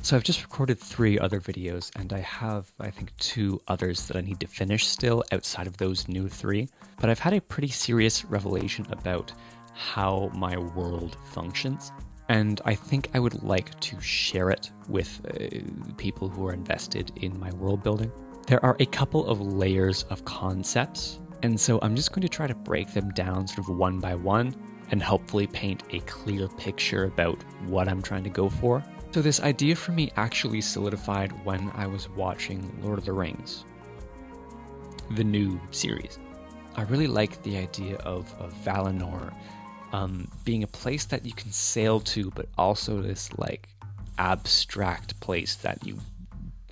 So I've just recorded 3 other videos, and I have, I think, 2 others that I need to finish still outside of those new 3. But I've had a pretty serious revelation about how my world functions, and I think I would like to share it with people who are invested in my world building. There are a couple of layers of concepts, and so I'm just going to try to break them down sort of one by one and hopefully paint a clear picture about what I'm trying to go for. So this idea for me actually solidified when I was watching Lord of the Rings, the new series. I really like the idea of Valinor being a place that you can sail to, but also this like abstract place that you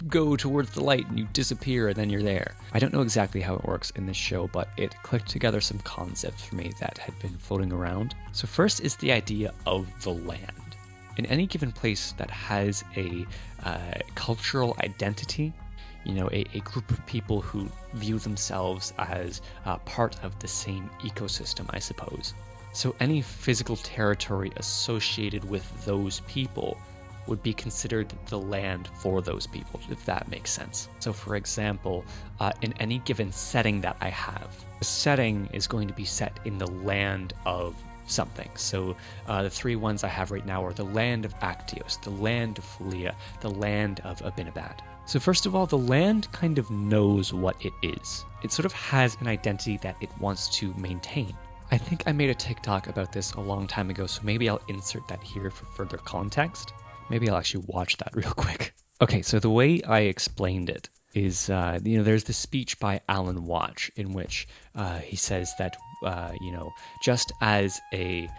go towards the light and you disappear and then you're there. I don't know exactly how it works in this show, but it clicked together some concepts for me that had been floating around. So first is the idea of the land. In any given place that has a cultural identity, you know, a group of people who view themselves as part of the same ecosystem, I suppose. So any physical territory associated with those people would be considered the land for those people, if that makes sense. So for example, in any given setting that I have, the setting is going to be set in the land of something. So the 3 ones I have right now are the land of Actios, the land of Phleia, the land of Abinabad. So first of all, the land kind of knows what it is. It sort of has an identity that it wants to maintain. I think I made a TikTok about this a long time ago, so maybe I'll insert that here for further context. Maybe I'll actually watch that real quick. Okay, so the way I explained it is, there's this speech by Alan Watch in which he says that, just as a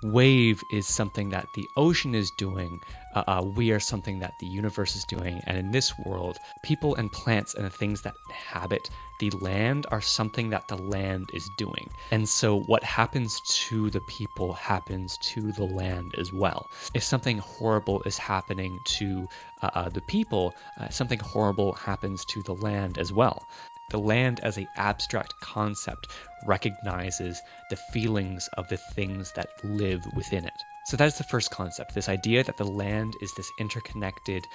wave is something that the ocean is doing, we are something that the universe is doing. And in this world, people and plants and the things that inhabit the land are something that the land is doing. And so what happens to the people happens to the land as well. If something horrible is happening to the people, something horrible happens to the land as well. The land as an abstract concept recognizes the feelings of the things that live within it. So that is the first concept, this idea that the land is this interconnected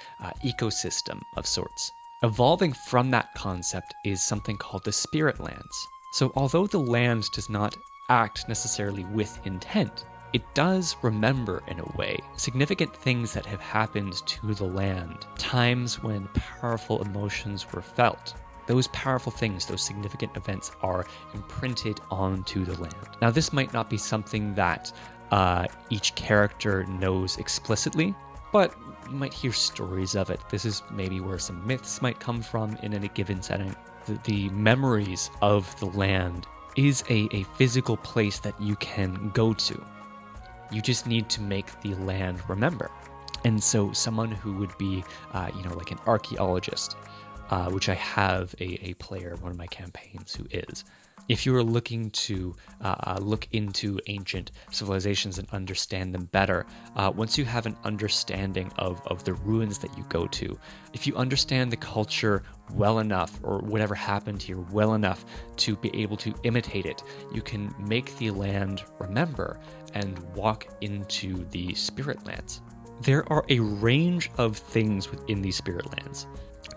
ecosystem of sorts. Evolving from that concept is something called the spirit lands. So although the land does not act necessarily with intent, it does remember, in a way, significant things that have happened to the land, times when powerful emotions were felt. Those powerful things, those significant events are imprinted onto the land. Now, this might not be something that each character knows explicitly, but you might hear stories of it. This is maybe where some myths might come from in a given setting. The memories of the land is a physical place that you can go to. You just need to make the land remember. And so someone who would be, like an archaeologist, which I have a player in one of my campaigns who is. If you are looking to look into ancient civilizations and understand them better, once you have an understanding of the ruins that you go to, if you understand the culture well enough, or whatever happened here well enough to be able to imitate it, you can make the land remember and walk into the spirit lands. There are a range of things within these spirit lands.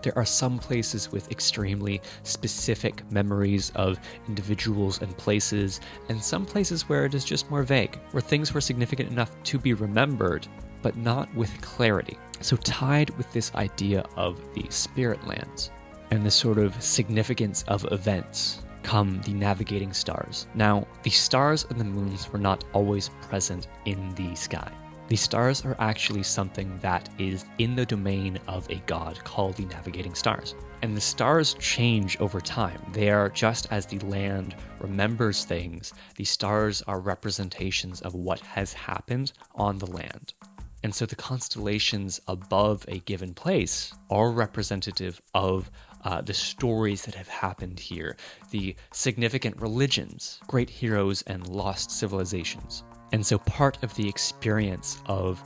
There are some places with extremely specific memories of individuals and places, and some places where it is just more vague, where things were significant enough to be remembered, but not with clarity. So tied with this idea of the spirit lands and the sort of significance of events come the navigating stars. Now, the stars and the moons were not always present in the sky. The stars are actually something that is in the domain of a god called the navigating stars. And the stars change over time. They are just as the land remembers things, the stars are representations of what has happened on the land. And so the constellations above a given place are representative of the stories that have happened here, the significant religions, great heroes, and lost civilizations. And so part of the experience of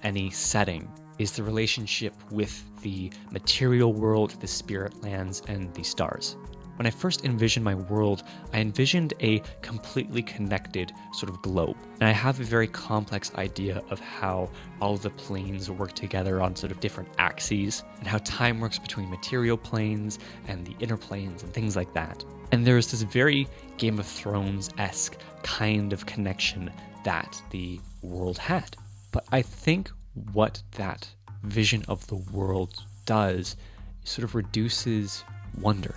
any setting is the relationship with the material world, the spirit lands, and the stars. When I first envisioned my world, I envisioned a completely connected sort of globe. And I have a very complex idea of how all of the planes work together on sort of different axes, and how time works between material planes and the inner planes and things like that. And there's this very Game of Thrones-esque kind of connection that the world had. But I think what that vision of the world does sort of reduces wonder.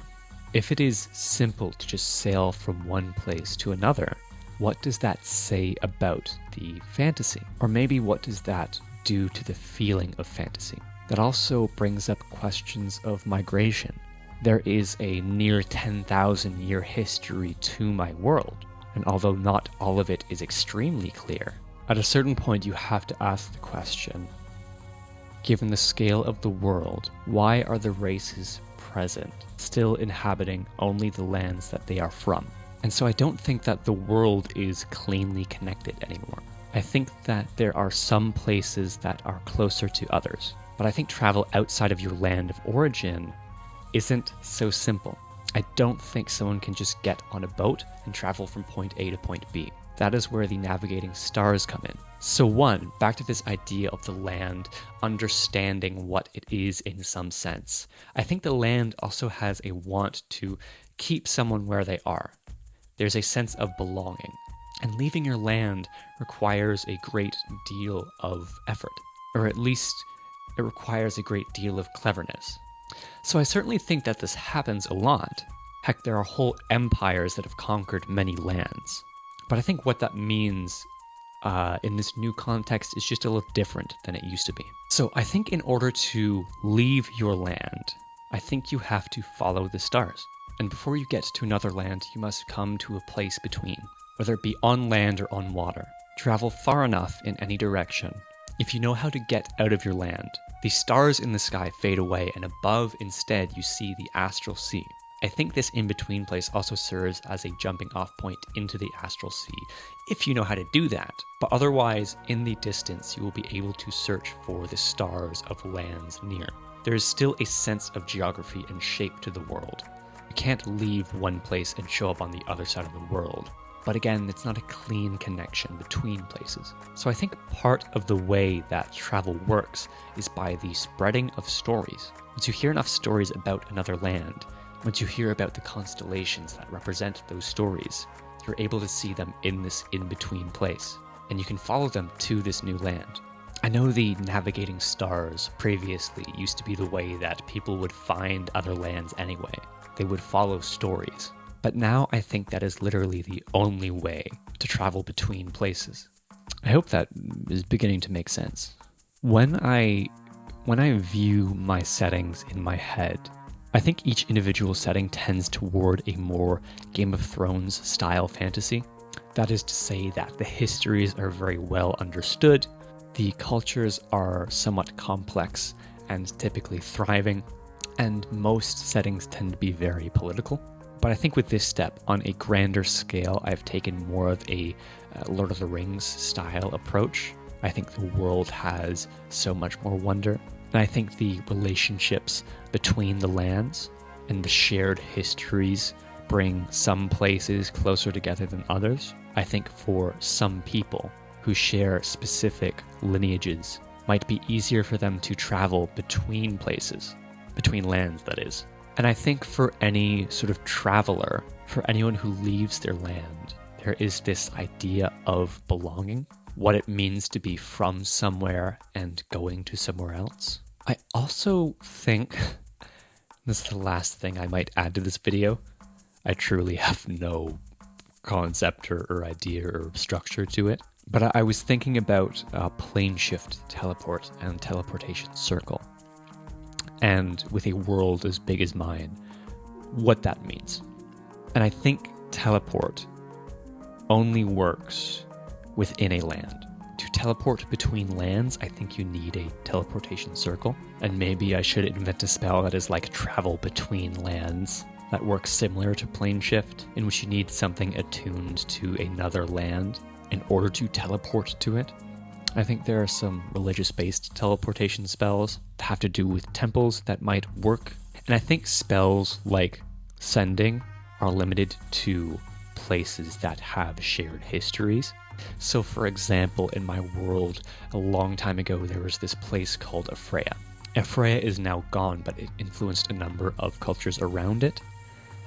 If it is simple to just sail from one place to another, what does that say about the fantasy? Or maybe what does that do to the feeling of fantasy? That also brings up questions of migration. There is a near 10,000 year history to my world, and although not all of it is extremely clear, at a certain point you have to ask the question, given the scale of the world, why are the races present still inhabiting only the lands that they are from? And so I don't think that the world is cleanly connected anymore. I think that there are some places that are closer to others, but I think travel outside of your land of origin isn't so simple. I don't think someone can just get on a boat and travel from point A to point B. That is where the navigating stars come in. So one, back to this idea of the land understanding what it is in some sense. I think the land also has a want to keep someone where they are. There's a sense of belonging. And leaving your land requires a great deal of effort, or at least it requires a great deal of cleverness. So I certainly think that this happens a lot. Heck, there are whole empires that have conquered many lands. But I think what that means in this new context is just a little different than it used to be. So I think in order to leave your land, I think you have to follow the stars. And before you get to another land, you must come to a place between, whether it be on land or on water. Travel far enough in any direction. If you know how to get out of your land, the stars in the sky fade away, and above instead you see the astral sea. I think this in-between place also serves as a jumping off point into the astral sea, if you know how to do that. But otherwise, in the distance, you will be able to search for the stars of lands near. There is still a sense of geography and shape to the world. You can't leave one place and show up on the other side of the world. But again, it's not a clean connection between places. So I think part of the way that travel works is by the spreading of stories. Once you hear enough stories about another land, once you hear about the constellations that represent those stories, you're able to see them in this in-between place, and you can follow them to this new land. I know the navigating stars previously used to be the way that people would find other lands anyway. They would follow stories. But now I think that is literally the only way to travel between places. I hope that is beginning to make sense. When I view my settings in my head, I think each individual setting tends toward a more Game of Thrones style fantasy. That is to say that the histories are very well understood, the cultures are somewhat complex and typically thriving, and most settings tend to be very political. But I think with this step, on a grander scale, I've taken more of a Lord of the Rings style approach. I think the world has so much more wonder. And I think the relationships between the lands and the shared histories bring some places closer together than others. I think for some people who share specific lineages, might be easier for them to travel between places, between lands, that is. And I think for any sort of traveler, for anyone who leaves their land, there is this idea of belonging, what it means to be from somewhere and going to somewhere else. I also think, this is the last thing I might add to this video, I truly have no concept or idea or structure to it, but I was thinking about plane shift teleport and teleportation circle. And with a world as big as mine, what that means. And I think teleport only works within a land. To teleport between lands, I think you need a teleportation circle. And maybe I should invent a spell that is like travel between lands, that works similar to plane shift, in which you need something attuned to another land in order to teleport to it. I think there are some religious-based teleportation spells that have to do with temples that might work. And I think spells like sending are limited to places that have shared histories. So, for example, in my world, a long time ago, there was this place called Ephraia. Ephraia is now gone, but it influenced a number of cultures around it.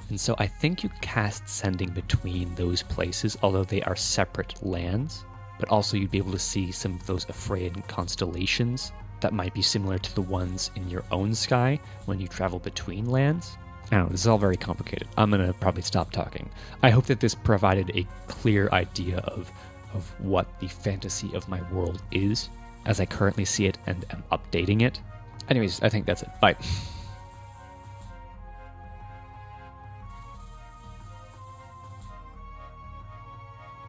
And so I think you cast sending between those places, although they are separate lands, but also you'd be able to see some of those Ephraim constellations that might be similar to the ones in your own sky when you travel between lands. I don't know, this is all very complicated. I'm going to probably stop talking. I hope that this provided a clear idea of what the fantasy of my world is as I currently see it and am updating it. Anyways, I think that's it. Bye.